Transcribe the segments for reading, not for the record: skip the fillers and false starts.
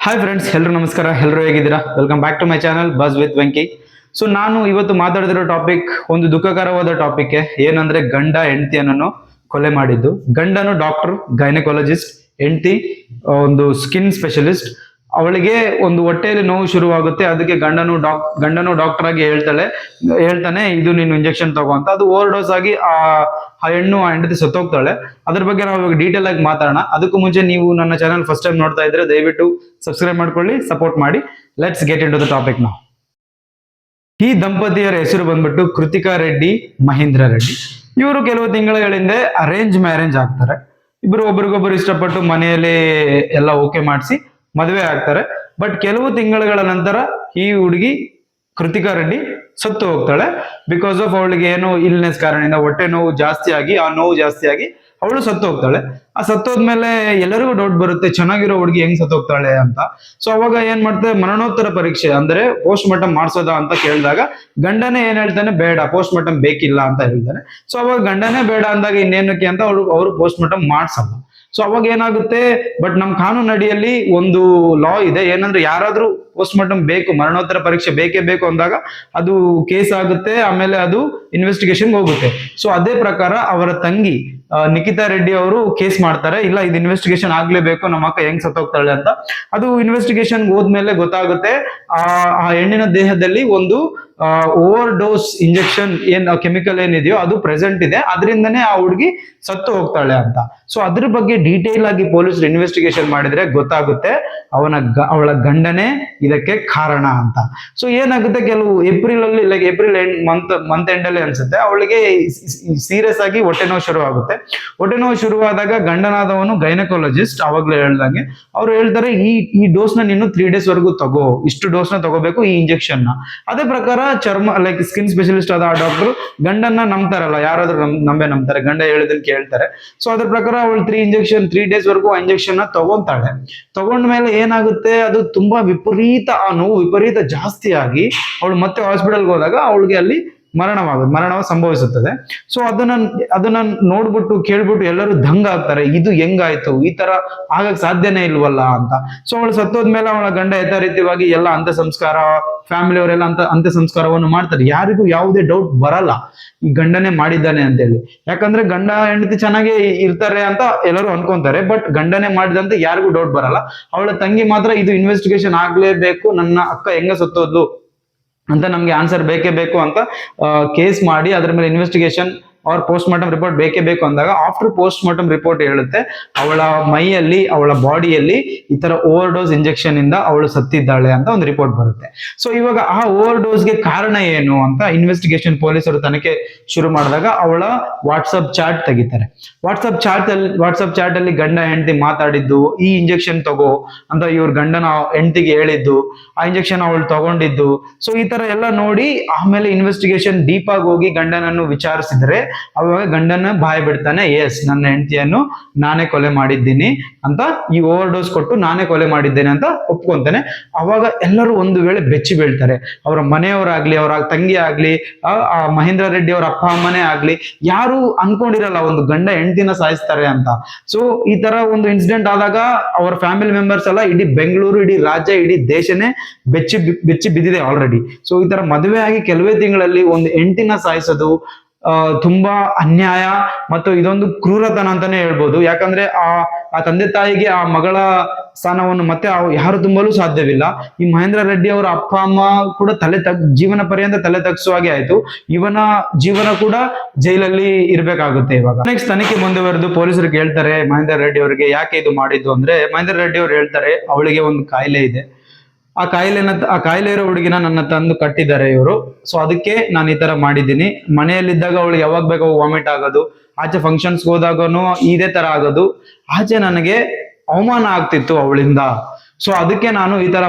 Hi friends, ಎಲ್ಲರೂ ನಮಸ್ಕಾರ. ಎಲ್ಲರೂ ಹೇಗಿದ್ದೀರಾ? Welcome back to my channel bus with Venki. So ನಾನು ಇವತ್ತು ಮಾತಾಡಿದಿರೋ ಟಾಪಿಕ್ ಒಂದು ದುಃಖಕರವಾದ ಟಾಪಿಕ್. ಏನಂದ್ರೆ ಗಂಡ ಹೆಂಡತಿಯನ್ನು ಕೊಲೆ ಮಾಡಿದ್ದು. ಗಂಡನು ಡಾಕ್ಟರ್, ಗೈನಕಾಲಜಿಸ್ಟ್, ಹೆಂಡತಿ ಒಂದು ಸ್ಕಿನ್ ಸ್ಪೆಷಲಿಸ್ಟ್. ಅವಳಿಗೆ ಒಂದು ಹೊಟ್ಟೆಯಲ್ಲಿ ನೋವು ಶುರುವಾಗುತ್ತೆ. ಅದಕ್ಕೆ ಗಂಡನು ಡಾಕ್ಟರ್ ಆಗಿ ಹೇಳ್ತಾನೆ ಇದು ನೀನು ಇಂಜೆಕ್ಷನ್ ತಗೋ ಅಂತ. ಅದು ಓವರ್ ಡೋಸ್ ಆಗಿ ಆ ಹೆಣ್ಣು ಆ ಹೆಂಡತಿ ಸತ್ತೋಗ್ತಾಳೆ. ಅದ್ರ ಬಗ್ಗೆ ನಾವು ಇವಾಗ ಡೀಟೇಲ್ ಆಗಿ ಮಾತಾಡೋಣ. ಅದಕ್ಕೂ ಮುಂಚೆ ನೀವು ನನ್ನ ಚಾನಲ್ ಫಸ್ಟ್ ಟೈಮ್ ನೋಡ್ತಾ ಇದ್ರೆ ದಯವಿಟ್ಟು ಸಬ್ಸ್ಕ್ರೈಬ್ ಮಾಡ್ಕೊಳ್ಳಿ, ಸಪೋರ್ಟ್ ಮಾಡಿ. Let's get into the topic ನಾವು. ಈ ದಂಪತಿಯರ ಹೆಸರು ಬಂದ್ಬಿಟ್ಟು ಕೃತಿಕಾ ರೆಡ್ಡಿ, ಮಹೇಂದ್ರ ರೆಡ್ಡಿ. ಇವರು ಕೆಲವು ತಿಂಗಳ ಹಿಂದೆ ಅರೇಂಜ್ ಮ್ಯಾರೇಜ್ ಆಗ್ತಾರೆ. ಇಬ್ಬರು ಒಬ್ರಿಗೊಬ್ಬರು ಇಷ್ಟಪಟ್ಟು ಮನೆಯಲ್ಲಿ ಎಲ್ಲ ಓಕೆ ಮಾಡಿಸಿ ಮದುವೆ ಆಗ್ತಾರೆ. ಬಟ್ ಕೆಲವು ತಿಂಗಳ ನಂತರ ಈ ಹುಡುಗಿ ಕೃತಿಕಾ ರೆಡ್ಡಿ ಸತ್ತು ಹೋಗ್ತಾಳೆ. ಬಿಕಾಸ್ ಆಫ್ ಅವಳಿಗೆ ಏನೋ ಇಲ್ನೆಸ್ ಕಾರಣದಿಂದ ಹೊಟ್ಟೆ ನೋವು ಜಾಸ್ತಿ ಆಗಿ ಅವಳು ಸತ್ತು ಹೋಗ್ತಾಳೆ. ಆ ಸತ್ತೋದ್ಮೇಲೆ ಎಲ್ಲರಿಗೂ ಡೌಟ್ ಬರುತ್ತೆ, ಚೆನ್ನಾಗಿರೋ ಹುಡುಗಿ ಹೆಂಗ್ ಸತ್ತೋಗ್ತಾಳೆ ಅಂತ. ಸೊ ಅವಾಗ ಏನ್ ಮಾಡ್ತಾರೆ, ಮರಣೋತ್ತರ ಪರೀಕ್ಷೆ ಅಂದ್ರೆ ಪೋಸ್ಟ್ ಮಾರ್ಟಮ್ ಮಾಡ್ಸೋದಾ ಅಂತ ಕೇಳಿದಾಗ ಗಂಡನೇ ಏನ್ ಹೇಳ್ತಾನೆ, ಬೇಡ ಪೋಸ್ಟ್ ಮಾರ್ಟಮ್ ಬೇಕಿಲ್ಲ ಅಂತ ಹೇಳ್ತಾನೆ. ಸೊ ಅವಾಗ ಗಂಡನೇ ಬೇಡ ಅಂದಾಗ ಇನ್ನೇನಕ್ಕೆ ಅಂತ ಅವರು ಪೋಸ್ಟ್ ಮಾರ್ಟಮ್ ಮಾಡ್ಸಲ್ಲ. ಸೊ ಅವಾಗ ಏನಾಗುತ್ತೆ, ಬಟ್ ನಮ್ ಕಾನೂನು ಅಡಿಯಲ್ಲಿ ಒಂದು ಲಾ ಇದೆ. ಏನಂದ್ರೆ ಯಾರಾದ್ರೂ ಪೋಸ್ಟ್ ಮಾರ್ಟಮ್ ಬೇಕು, ಮರಣೋತ್ತರ ಪರೀಕ್ಷೆ ಬೇಕೇ ಬೇಕು ಅಂದಾಗ ಅದು ಕೇಸ್ ಆಗುತ್ತೆ, ಆಮೇಲೆ ಅದು ಇನ್ವೆಸ್ಟಿಗೇಷನ್ ಹೋಗುತ್ತೆ. ಸೊ ಅದೇ ಪ್ರಕಾರ ಅವರ ತಂಗಿ ನಿಖಿತಾ ರೆಡ್ಡಿ ಅವರು ಕೇಸ್ ಮಾಡ್ತಾರೆ, ಇಲ್ಲ ಇದು ಇನ್ವೆಸ್ಟಿಗೇಷನ್ ಆಗ್ಲೇಬೇಕು, ನಮ್ಮ ಅಕ್ಕ ಹೆಂಗ್ ಸತ್ತೋಗ್ತಾಳೆ ಅಂತ. ಅದು ಇನ್ವೆಸ್ಟಿಗೇಷನ್ ಹೋದ್ಮೇಲೆ ಗೊತ್ತಾಗುತ್ತೆ ಆ ಹೆಣ್ಣಿನ ದೇಹದಲ್ಲಿ ಒಂದು ಓವರ್ ಡೋಸ್ ಇಂಜೆಕ್ಷನ್ ಕೆಮಿಕಲ್ ಏನಿದೆಯೋ ಅದು ಪ್ರೆಸೆಂಟ್ ಇದೆ, ಅದರಿಂದನೇ ಆ ಹುಡುಗಿ ಸತ್ತು ಹೋಗ್ತಾಳೆ ಅಂತ. ಸೊ ಅದ್ರ ಬಗ್ಗೆ ಡೀಟೇಲ್ ಆಗಿ ಪೊಲೀಸರು ಇನ್ವೆಸ್ಟಿಗೇಷನ್ ಮಾಡಿದ್ರೆ ಗೊತ್ತಾಗುತ್ತೆ ಅವಳ ಗಂಡನೇ ಇದಕ್ಕೆ ಕಾರಣ ಅಂತ. ಸೊ ಏನಾಗುತ್ತೆ, ಕೆಲವು ಏಪ್ರಿಲ್ ಮಂತ್ ಎಂಡ್ ಅಲ್ಲಿ ಅನ್ಸುತ್ತೆ, ಅವಳಿಗೆ ಸೀರಿಯಸ್ ಆಗಿ ಹೊಟ್ಟೆ ನೋವು ಶುರು ಆಗುತ್ತೆ. ಹೊಟ್ಟೆ ನೋವು ಶುರುವಾದಾಗ ಗಂಡನಾದವನು ಗೈನಕಾಲಜಿಸ್ಟ್ ಅವಾಗ್ಲೇ ಹೇಳ್ದಂಗೆ ಅವ್ರು ಹೇಳ್ತಾರೆ, ಈ ಡೋಸ್ ನ ನೀನು 3 days ವರೆಗೂ ತಗೋ, ಇಷ್ಟು ಡೋಸ್ ನ ತಗೋಬೇಕು ಈ ಇಂಜೆಕ್ಷನ್ ನ. ಅದೇ ಪ್ರಕಾರ ಚರ್ಮ ಸ್ಕಿನ್ ಸ್ಪೆಷಲಿಸ್ಟ್ ಆದ ಆ ಡಾಕ್ಟರ್ ಗಂಡನ್ನ ನಂಬ್ತಾರಲ್ಲ, ಯಾರಾದ್ರೂ ನಂಬ್ತಾರೆ, ಗಂಡ ಹೇಳಿದನ್ ಕೇಳ್ತಾರೆ. ಸೊ ಅದ್ರ ಪ್ರಕಾರ ಅವಳು 3 days ವರೆಗೂ ಆ ಇಂಜೆಕ್ಷನ್ ನ ತಗೊಂಡ್ಮೇಲೆ ಏನಾಗುತ್ತೆ, ಅದು ತುಂಬಾ ಆ ನೋವು ವಿಪರೀತ ಜಾಸ್ತಿ ಆಗಿ ಅವಳು ಮತ್ತೆ ಹಾಸ್ಪಿಟಲ್ಗೆ ಹೋದಾಗ ಅವಳಿಗೆ ಅಲ್ಲಿ ಮರಣ ಸಂಭವಿಸುತ್ತದೆ. ಸೊ ಅದನ್ನ ನೋಡ್ಬಿಟ್ಟು ಕೇಳ್ಬಿಟ್ಟು ಎಲ್ಲರೂ ದಂಗ ಆಗ್ತಾರೆ, ಇದು ಹೆಂಗಾಯ್ತು, ಈ ತರ ಆಗಕ್ ಸಾಧ್ಯನೇ ಇಲ್ವಲ್ಲ ಅಂತ. ಸೊ ಅವಳು ಸತ್ತೋದ್ಮೇಲೆ ಅವಳ ಗಂಡ ಯಥಾರೀತಿಯಾಗಿ ಎಲ್ಲ ಅಂತ್ಯ ಸಂಸ್ಕಾರ, ಫ್ಯಾಮಿಲಿ ಅವರೆಲ್ಲ ಅಂತ್ಯ ಸಂಸ್ಕಾರವನ್ನು ಮಾಡ್ತಾರೆ. ಯಾರಿಗೂ ಯಾವುದೇ ಡೌಟ್ ಬರಲ್ಲ ಈ ಗಂಡನೇ ಮಾಡಿದ್ದಾನೆ ಅಂತೇಳಿ. ಯಾಕಂದ್ರೆ ಗಂಡ ಹೆಂಡತಿ ಚೆನ್ನಾಗಿ ಇರ್ತಾರೆ ಅಂತ ಎಲ್ಲರೂ ಅನ್ಕೊಂತಾರೆ, ಬಟ್ ಗಂಡನೇ ಮಾಡಿದಂತ ಯಾರಿಗೂ ಡೌಟ್ ಬರಲ್ಲ. ಅವಳ ತಂಗಿ ಮಾತ್ರ ಇದು ಇನ್ವೆಸ್ಟಿಗೇಷನ್ ಆಗ್ಲೇಬೇಕು, ನನ್ನ ಅಕ್ಕ ಹೆಂಗ ಸತ್ತೋದ್ಲು ಅಂತ ನಮ್ಗೆ ಆನ್ಸರ್ ಬೇಕೇ ಬೇಕು ಅಂತ ಕೇಸ್ ಮಾಡಿ ಅದ್ರ ಮೇಲೆ ಇನ್ವೆಸ್ಟಿಗೇಷನ್ ಅವ್ರ ಪೋಸ್ಟ್ ಮಾರ್ಟಮ್ ರಿಪೋರ್ಟ್ ಬೇಕೇ ಬೇಕು ಅಂದಾಗ ಆಫ್ಟರ್ ಪೋಸ್ಟ್ ಮಾರ್ಟಮ್ ರಿಪೋರ್ಟ್ ಹೇಳುತ್ತೆ ಅವಳ ಮೈಯಲ್ಲಿ, ಅವಳ ಬಾಡಿಯಲ್ಲಿ ಈ ತರ ಓವರ್ ಡೋಸ್ ಇಂಜೆಕ್ಷನ್ ಇಂದ ಅವಳು ಸತ್ತಿದ್ದಾಳೆ ಅಂತ ಒಂದು ರಿಪೋರ್ಟ್ ಬರುತ್ತೆ. ಸೊ ಇವಾಗ ಆ ಓವರ್ ಡೋಸ್ಗೆ ಕಾರಣ ಏನು ಅಂತ ಇನ್ವೆಸ್ಟಿಗೇಷನ್ ಪೊಲೀಸರು ತನಿಖೆ ಶುರು ಮಾಡಿದಾಗ ಅವಳ ವಾಟ್ಸಪ್ ಚಾಟ್ ತೆಗಿತಾರೆ. ವಾಟ್ಸಪ್ ಚಾಟ್ ಅಲ್ಲಿ ಗಂಡ ಹೆಂಡತಿ ಮಾತಾಡಿದ್ದು, ಈ ಇಂಜೆಕ್ಷನ್ ತಗೋ ಅಂತ ಇವ್ರ ಗಂಡನ ಹೆಂಡತಿಗೆ ಹೇಳಿದ್ದು, ಆ ಇಂಜೆಕ್ಷನ್ ಅವಳು ತಗೊಂಡಿದ್ದು. ಸೊ ಈ ತರ ಎಲ್ಲ ನೋಡಿ ಆಮೇಲೆ ಇನ್ವೆಸ್ಟಿಗೇಷನ್ ಡೀಪ್ ಆಗಿ ಹೋಗಿ ಗಂಡನನ್ನು ವಿಚಾರಿಸಿದ್ರೆ ಅವಾಗ ಗಂಡನ ಬಾಯ್ ಬಿಡ್ತಾನೆ, ಎಸ್ ನನ್ನ ಹೆಂಡತಿಯನ್ನು ನಾನೇ ಕೊಲೆ ಮಾಡಿದ್ದೀನಿ ಅಂತ, ಈ ಓವರ್ ಡೋಸ್ ಕೊಟ್ಟು ನಾನೇ ಕೊಲೆ ಮಾಡಿದ್ದೇನೆ ಅಂತ ಒಪ್ಕೊಂತಾನೆ. ಅವಾಗ ಎಲ್ಲರೂ ಒಂದು ವೇಳೆ ಬೆಚ್ಚಿ ಬೀಳ್ತಾರೆ. ಅವರ ಮನೆಯವರಾಗ್ಲಿ, ಅವರ ತಂಗಿ ಆಗ್ಲಿ, ಆ ಮಹೇಂದ್ರ ರೆಡ್ಡಿ ಅವರ ಅಪ್ಪ ಅಮ್ಮನೇ ಆಗ್ಲಿ, ಯಾರು ಅನ್ಕೊಂಡಿರಲ್ಲ ಒಂದು ಗಂಡ ಹೆಂಡತಿನ ಸಾಯಿಸ್ತಾರೆ ಅಂತ. ಸೊ ಈ ತರ ಒಂದು ಇನ್ಸಿಡೆಂಟ್ ಆದಾಗ ಅವರ ಫ್ಯಾಮಿಲಿ ಮೆಂಬರ್ಸ್ ಎಲ್ಲ, ಇಡೀ ಬೆಂಗಳೂರು, ಇಡೀ ರಾಜ್ಯ, ಇಡೀ ದೇಶನೇ ಬೆಚ್ಚಿ ಬಿದ್ದಿದೆ ಆಲ್ರೆಡಿ. ಸೊ ಈ ತರ ಮದುವೆ ಆಗಿ ಕೆಲವೇ ತಿಂಗಳಲ್ಲಿ ಒಂದು ಹೆಂಡತಿನ ಸಾಯಿಸೋದು ತುಂಬಾ ಅನ್ಯಾಯ ಮತ್ತು ಇದೊಂದು ಕ್ರೂರತನ ಅಂತಾನೆ ಹೇಳ್ಬೋದು. ಯಾಕಂದ್ರೆ ಆ ತಂದೆ ತಾಯಿಗೆ ಆ ಮಗಳ ಸ್ಥಾನವನ್ನು ಮತ್ತೆ ಯಾರು ತುಂಬಲು ಸಾಧ್ಯವಿಲ್ಲ. ಈ ಮಹೇಂದ್ರ ರೆಡ್ಡಿ ಅವರ ಅಪ್ಪ ಅಮ್ಮ ಕೂಡ ಜೀವನ ಪರ್ಯಂತ ತಲೆ ತಗ್ಸುವಾಗೆ ಆಯ್ತು. ಇವನ ಜೀವನ ಕೂಡ ಜೈಲಲ್ಲಿ ಇರ್ಬೇಕಾಗುತ್ತೆ. ಇವಾಗ ನೆಕ್ಸ್ಟ್ ತನಿಖೆ ಮುಂದುವರೆದು ಪೊಲೀಸರು ಕೇಳ್ತಾರೆ ಮಹೇಂದ್ರ ರೆಡ್ಡಿ ಅವರಿಗೆ, ಯಾಕೆ ಇದು ಮಾಡಿದ್ದು ಅಂದ್ರೆ ಮಹೇಂದ್ರ ರೆಡ್ಡಿ ಅವರು ಹೇಳ್ತಾರೆ, ಅವಳಿಗೆ ಒಂದು ಕಾಯಿಲೆ ಇದೆ, ಆ ಕಾಯಿಲೆ ಇರೋ ಹುಡುಗಿನ ನನ್ನ ತಂದು ಕಟ್ಟಿದ್ದಾರೆ ಇವರು. ಸೊ ಅದಕ್ಕೆ ನಾನು ಈ ತರ ಮಾಡಿದ್ದೀನಿ. ಮನೆಯಲ್ಲಿದ್ದಾಗ ಅವಳು ಯಾವಾಗ ಬೇಕಾಗ ವಾಮಿಟ್ ಆಗೋದು, ಆಚೆ ಫಂಕ್ಷನ್ಸ್ ಹೋದಾಗನು ಇದೇ ತರ ಆಗೋದು, ಆಚೆ ನನಗೆ ಅವಮಾನ ಆಗ್ತಿತ್ತು ಅವಳಿಂದ. ಸೊ ಅದಕ್ಕೆ ನಾನು ಈ ತರ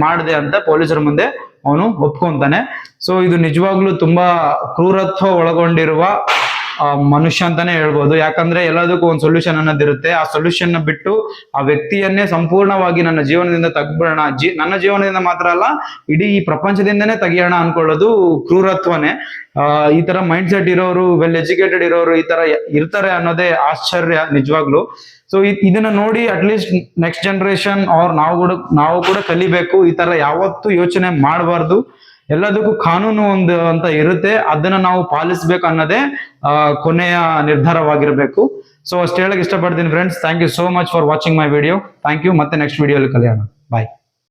ಮಾಡಿದೆ ಅಂತ ಪೊಲೀಸರ ಮುಂದೆ ಅವನು ಒಪ್ಕೊಂತಾನೆ. ಸೊ ಇದು ನಿಜವಾಗ್ಲೂ ತುಂಬಾ ಕ್ರೂರತ್ವ ಒಳಗೊಂಡಿರುವ ಮನುಷ್ಯ ಅಂತಾನೆ ಹೇಳ್ಬೋದು. ಯಾಕಂದ್ರೆ ಎಲ್ಲದಕ್ಕೂ ಒಂದು ಸೊಲ್ಯೂಷನ್ ಅನ್ನೋದಿರುತ್ತೆ. ಆ ಸೊಲ್ಯೂಷನ್ ನ ಬಿಟ್ಟು ಆ ವ್ಯಕ್ತಿಯನ್ನೇ ಸಂಪೂರ್ಣವಾಗಿ ನನ್ನ ಜೀವನದಿಂದ ತೆಗ್ಬಿಡೋಣ, ನನ್ನ ಜೀವನದಿಂದ ಮಾತ್ರ ಅಲ್ಲ ಇಡೀ ಈ ಪ್ರಪಂಚದಿಂದನೇ ತೆಗಿಯೋಣ ಅನ್ಕೊಳ್ಳೋದು ಕ್ರೂರತ್ವನೇ. ಈ ತರ ಮೈಂಡ್ ಸೆಟ್ ಇರೋರು, ವೆಲ್ ಎಜುಕೇಟೆಡ್ ಇರೋರು ಈ ತರ ಇರ್ತಾರೆ ಅನ್ನೋದೇ ಆಶ್ಚರ್ಯ ನಿಜವಾಗ್ಲು. ಸೊ ಇದನ್ನ ನೋಡಿ ಅಟ್ಲೀಸ್ಟ್ ನೆಕ್ಸ್ಟ್ ಜನರೇಷನ್ ಅವ್ರ ನಾವು ಕೂಡ ಕಲಿಬೇಕು. ಈ ತರ ಯಾವತ್ತೂ ಯೋಚನೆ ಮಾಡಬಾರ್ದು. ಎಲ್ಲದಕ್ಕೂ ಕಾನೂನು ಒಂದು ಅಂತ ಇರುತ್ತೆ, ಅದನ್ನ ನಾವು ಪಾಲಿಸ್ಬೇಕು ಅನ್ನೋದೇ ಕೊನೆಯ ನಿರ್ಧಾರವಾಗಿರ್ಬೇಕು. ಸೊ ಅಷ್ಟು ಹೇಳಕ್ ಇಷ್ಟಪಡ್ತೀನಿ friends. Thank you so much for watching my video. Thank you. ಮತ್ತೆ ನೆಕ್ಸ್ಟ್ ವಿಡಿಯೋಲಿ ಕಲಿಯೋಣ. ಬಾಯ್.